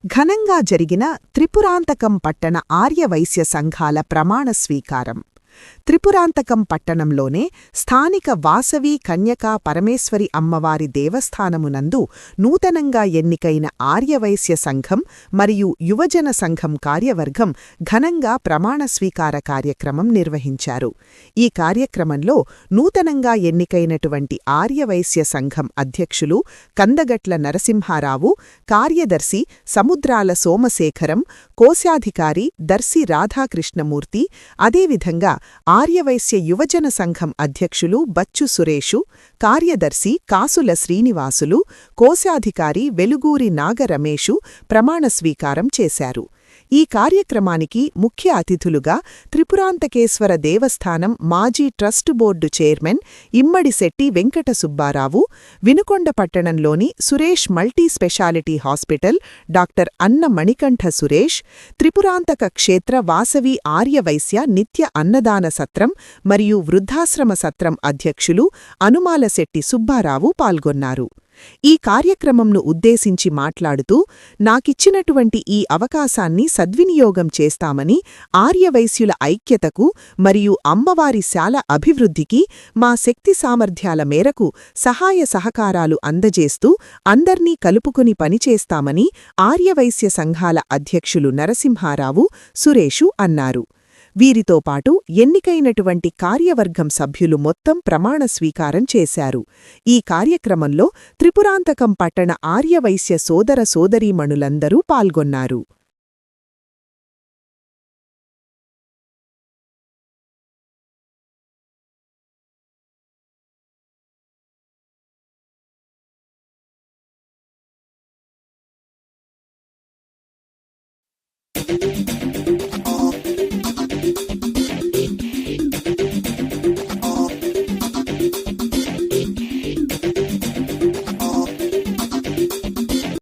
ఘనంగా జరిగిన త్రిపురాంతకం పట్టణ ఆర్యవైశ్య సంఘాల ప్రమాణ స్వీకారం. త్రిపురాంతకం పట్టణంలోనే స్థానిక వాసవి కన్యకా పరమేశ్వరి అమ్మవారి దేవస్థానమునందు నూతనంగా ఎన్నికైన ఆర్యవైశ్య సంఘం మరియు యువజన సంఘం కార్యవర్గం ఘనంగా ప్రమాణ స్వీకార కార్యక్రమం నిర్వహించారు. ఈ కార్యక్రమంలో నూతనంగా ఎన్నికైనటువంటి ఆర్యవైశ్య సంఘం అధ్యక్షులు కందగట్ల నరసింహారావు, కార్యదర్శి సముద్రాల సోమశేఖరం, కోశాధికారి దర్శి రాధాకృష్ణమూర్తి, అదేవిధంగా ఆర్యవైశ్య యువజన సంఘం అధ్యక్షులు బచ్చు సురేషు, కార్యదర్శి కాసుల శ్రీనివాసులు, కోశాధికారి వెలుగూరి నాగరమేషు ప్రమాణ స్వీకారం చేశారు. ఈ కార్యక్రమానికి ముఖ్య అతిథులుగా త్రిపురాంతకేశ్వర దేవస్థానం మాజీ trust board chairman Immadisetti Venkata Subbarao, Vinukonda పట్టణంలోని Suresh multi speciality hospital doctor Anna Manikanta Suresh, Tripurantaka క్షేత్ర వాసవి ఆర్యవైశ్య నిత్య అన్నదాన సత్రం మరియు వృద్ధాశ్రమ సత్రం అధ్యక్షులు అనుమాలశెట్టి సుబ్బారావు పాల్గొన్నారు. ఈ కార్యక్రమంను ఉద్దేశించి మాట్లాడుతూ, నాకిచ్చినటువంటి ఈ అవకాశాన్ని సద్వినియోగం చేస్తామని, ఆర్యవైశ్యుల ఐక్యతకు మరియు అమ్మవారి శాల అభివృద్ధికి మా శక్తి సామర్థ్యాల మేరకు సహాయ సహకారాలు అందజేస్తూ అందర్నీ కలుపుకుని పనిచేస్తామని ఆర్యవైశ్య సంఘాల అధ్యక్షులు నరసింహారావు, సురేషు అన్నారు. వీరితో పాటు ఎన్నికైనటువంటి కార్యవర్గం సభ్యులు మొత్తం ప్రమాణ స్వీకారం చేశారు. ఈ కార్యక్రమంలో త్రిపురాంతకం పట్టణ ఆర్యవైశ్య సోదర సోదరీమణులందరూ పాల్గొన్నారు.